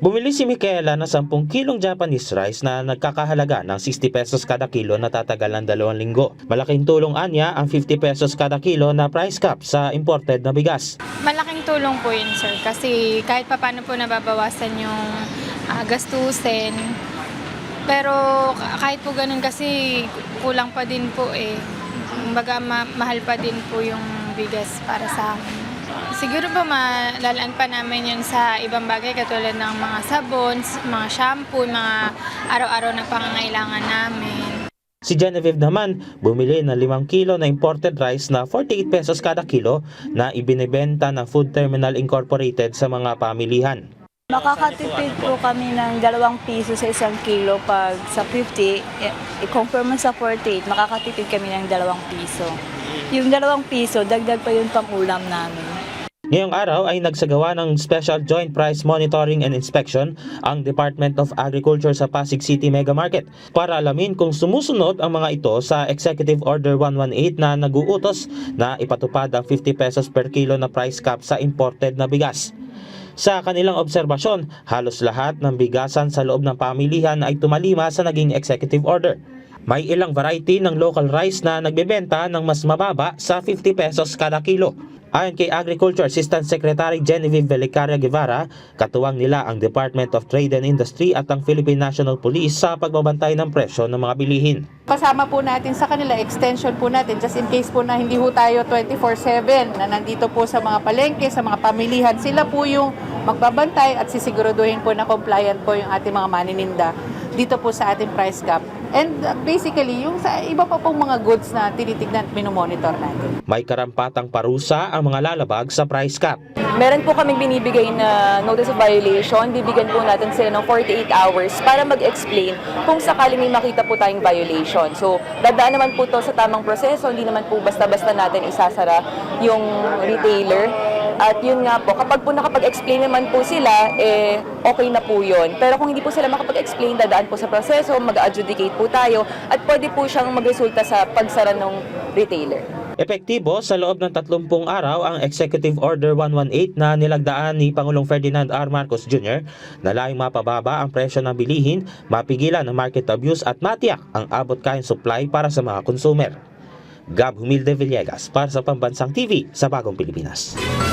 Bumili si Michaela ng 10 kilong Japanese rice na nagkakahalaga ng 60 pesos kada kilo na tatagal ng 2 linggo. Malaking tulong anya ang 50 pesos kada kilo na price cap sa imported na bigas. Malaking tulong po yun, sir, kasi kahit paano po nababawasan yung gastusin. Pero kahit po ganun kasi kulang pa din po eh. Kumbaga mahal pa din po yung bigas para sa amin. Siguro po malalaan pa namin yun sa ibang bagay katulad ng mga sabon, mga shampoo, mga araw-araw na pangangailangan namin. Si Genevieve naman, bumili ng 5 kilo na imported rice na 48 pesos kada kilo na ibinebenta ng Food Terminal Incorporated sa mga pamilihan. Makakatipid po kami ng 2 piso sa 1 kilo pag sa 50, i-compare mo sa 48, makakatipid kami ng 2 piso. Yung 2 piso, dagdag pa yung pang-ulam namin. Ngayong araw ay nagsagawa ng Special Joint Price Monitoring and Inspection ang Department of Agriculture sa Pasig City Mega Market para alamin kung sumusunod ang mga ito sa Executive Order 118 na nag-uutos na ipatupad ang 50 pesos per kilo na price cap sa imported na bigas. Sa kanilang obserbasyon, halos lahat ng bigasan sa loob ng pamilihan ay tumalima sa naging executive order. May ilang variety ng local rice na nagbebenta ng mas mababa sa 50 pesos kada kilo. Ayon kay Agriculture Assistant Secretary Genevieve Velicaria Guevara, katuwang nila ang Department of Trade and Industry at ang Philippine National Police sa pagbabantay ng presyo ng mga bilihin. Kasama po natin sa kanila, extension po natin just in case po na hindi po tayo 24/7 na nandito po sa mga palengke, sa mga pamilihan. Sila po yung magbabantay at sisiguraduhin po na compliant po yung ating mga manininda dito po sa ating price cap. And basically, yung sa iba pa pong mga goods na tinitignan at minomonitor natin. May karampatang parusa ang mga lalabag sa price cap. Meron po kaming binibigay na notice of violation, bibigyan po natin sila ng 48 hours para mag-explain kung sakaling may makita po tayong violation. So, dadaan naman po to sa tamang proseso, hindi naman po basta-basta natin isasara yung retailer. At yun nga po, kapag po nakapag-explain naman po sila, okay na po yun. Pero kung hindi po sila makapag-explain, dadaan po sa proseso, mag-adjudicate po tayo, at pwede po siyang magresulta sa pagsara ng retailer. Epektibo sa loob ng 30 araw ang Executive Order 118 na nilagdaan ni Pangulong Ferdinand R. Marcos Jr. na layong mapababa ang presyo ng bilihin, mapigilan ang market abuse at matiyak ang abot kayang supply para sa mga consumer. Gab Humilde Villegas para sa Pambansang TV sa Bagong Pilipinas.